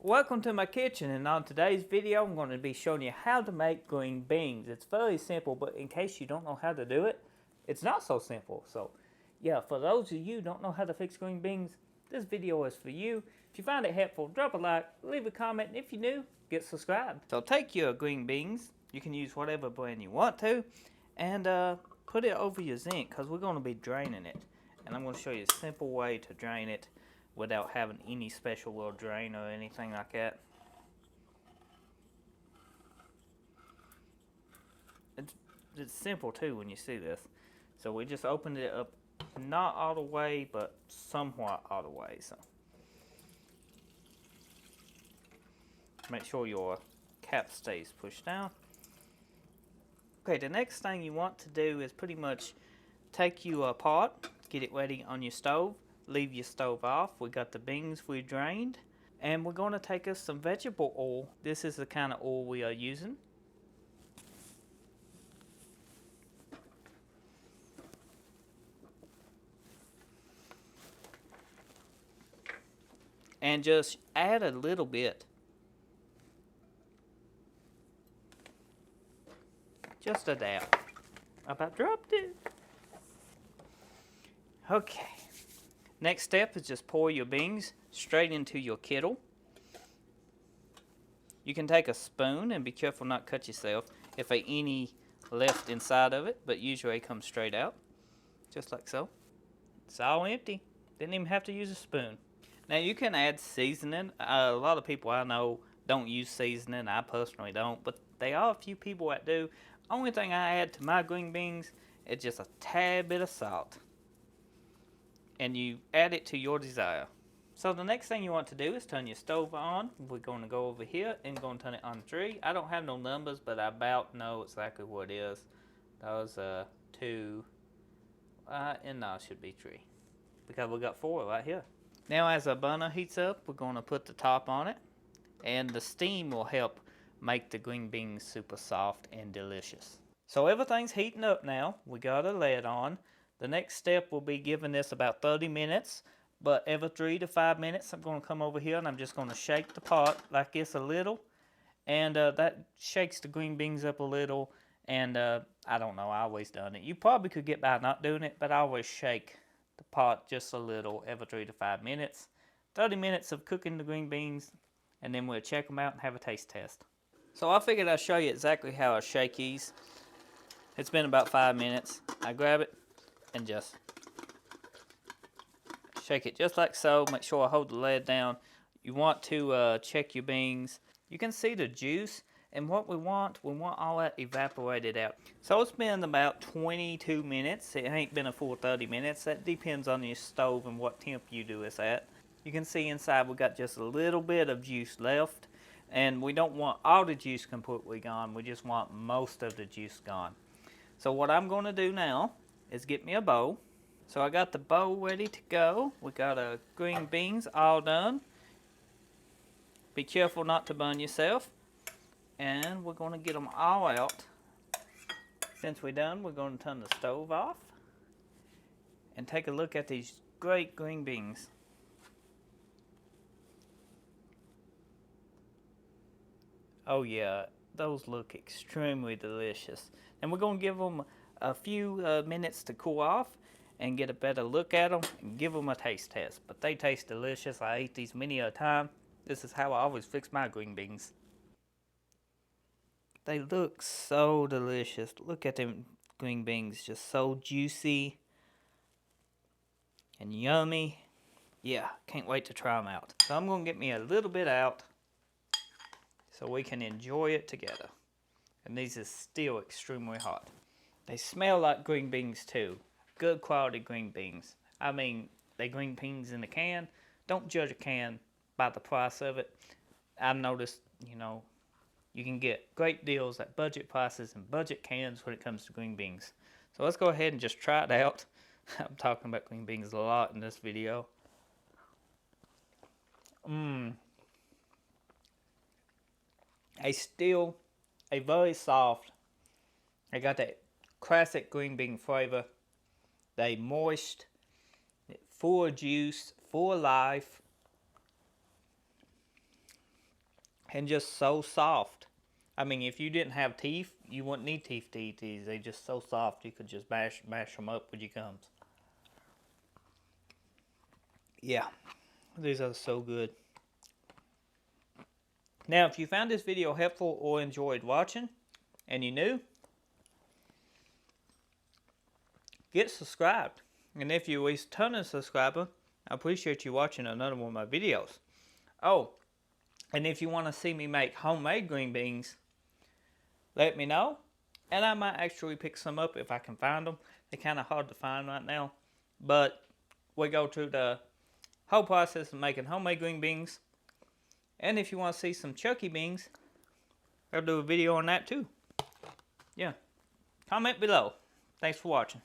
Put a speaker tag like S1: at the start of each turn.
S1: Welcome to my kitchen, and on today's video I'm going to be showing you how to make green beans. It's very simple, but in case you don't know how to do it, it's not so simple. So yeah, for those of you who don't know how to fix green beans, this video is for you. If you find it helpful, drop a like, leave a comment, and if you're new, get subscribed. So take your green beans, you can use whatever brand you want to, and put it over your zinc because we're going to be draining it. And I'm going to show you a simple way to drain it without having any special little drain or anything like that. It's simple too when you see this. So we just opened it up, not all the way, but somewhat all the way. So make sure your cap stays pushed down. Okay, the next thing you want to do is pretty much take your pot, get it ready on your stove. Leave your stove off. We got the beans we drained, and we're going to take us some vegetable oil. This is the kind of oil we are using. And just add a little bit. Just a dab. I about dropped it. Okay. Next step is just pour your beans straight into your kettle. You can take a spoon and be careful not to cut yourself if there's any left inside of it, but usually it comes straight out, just like so. It's all empty. Didn't even have to use a spoon. Now you can add seasoning. A lot of people I know don't use seasoning. I personally don't, but there are a few people that do. Only thing I add to my green beans is just a tad bit of salt. And you add it to your desire. So the next thing you want to do is turn your stove on. We're going to go over here and going to turn it on 3. I don't have no numbers, but I about know exactly what it is. That was 2, and now it should be 3, because we got 4 right here. Now as our burner heats up, we're going to put the top on it, and the steam will help make the green beans super soft and delicious. So everything's heating up now. We got a lid on. The next step will be giving this about 30 minutes, but every 3 to 5 minutes I'm going to come over here and I'm just going to shake the pot like this a little, and that shakes the green beans up a little, and I don't know, I always done it. You probably could get by not doing it, but I always shake the pot just a little every 3 to 5 minutes. 30 minutes of cooking the green beans, and then we'll check them out and have a taste test. So I figured I'd show you exactly how I shake these. It's been about 5 minutes. I grab it and just shake it just like so. Make sure I hold the lid down. You want to check your beans. You can see the juice, and what we want all that evaporated out. So it's been about 22 minutes. It ain't been a full 30 minutes. That depends on your stove and what temp you do this at. You can see inside we got just a little bit of juice left, and we don't want all the juice completely gone. We just want most of the juice gone. So what I'm going to do now is get me a bowl. So I got the bowl ready to go. We got our green beans all done. Be careful not to burn yourself. And we're going to get them all out. Since we're done, we're going to turn the stove off and take a look at these great green beans. Oh yeah, those look extremely delicious. And we're going to give them a few minutes to cool off and get a better look at them and give them a taste test. But they taste delicious. I ate these many a time. This is how I always fix my green beans. They look so delicious. Look at them green beans, just so juicy and yummy. Yeah, can't wait to try them out. So I'm going to get me a little bit out so we can enjoy it together. And these are still extremely hot. They smell like green beans too. Good quality green beans. I mean, they green beans in a can. Don't judge a can by the price of it. I've noticed, you can get great deals at budget prices and budget cans when it comes to green beans. So let's go ahead and just try it out. I'm talking about green beans a lot in this video. A very soft. They got that classic green bean flavor. They moist, full of juice, full of life. and just so soft. I mean, if you didn't have teeth, you wouldn't need teeth to eat these. They're just so soft, you could just mash them up with your gums. Yeah, these are so good. Now, if you found this video helpful or enjoyed watching, and you're new, get subscribed. And if you waste a ton of subscriber, I appreciate you watching another one of my videos. Oh, and if you want to see me make homemade green beans, let me know. And I might actually pick some up if I can find them. They're kind of hard to find right now. But we go through the whole process of making homemade green beans. And if you want to see some Chucky beans, I'll do a video on that too. Yeah. Comment below. Thanks for watching.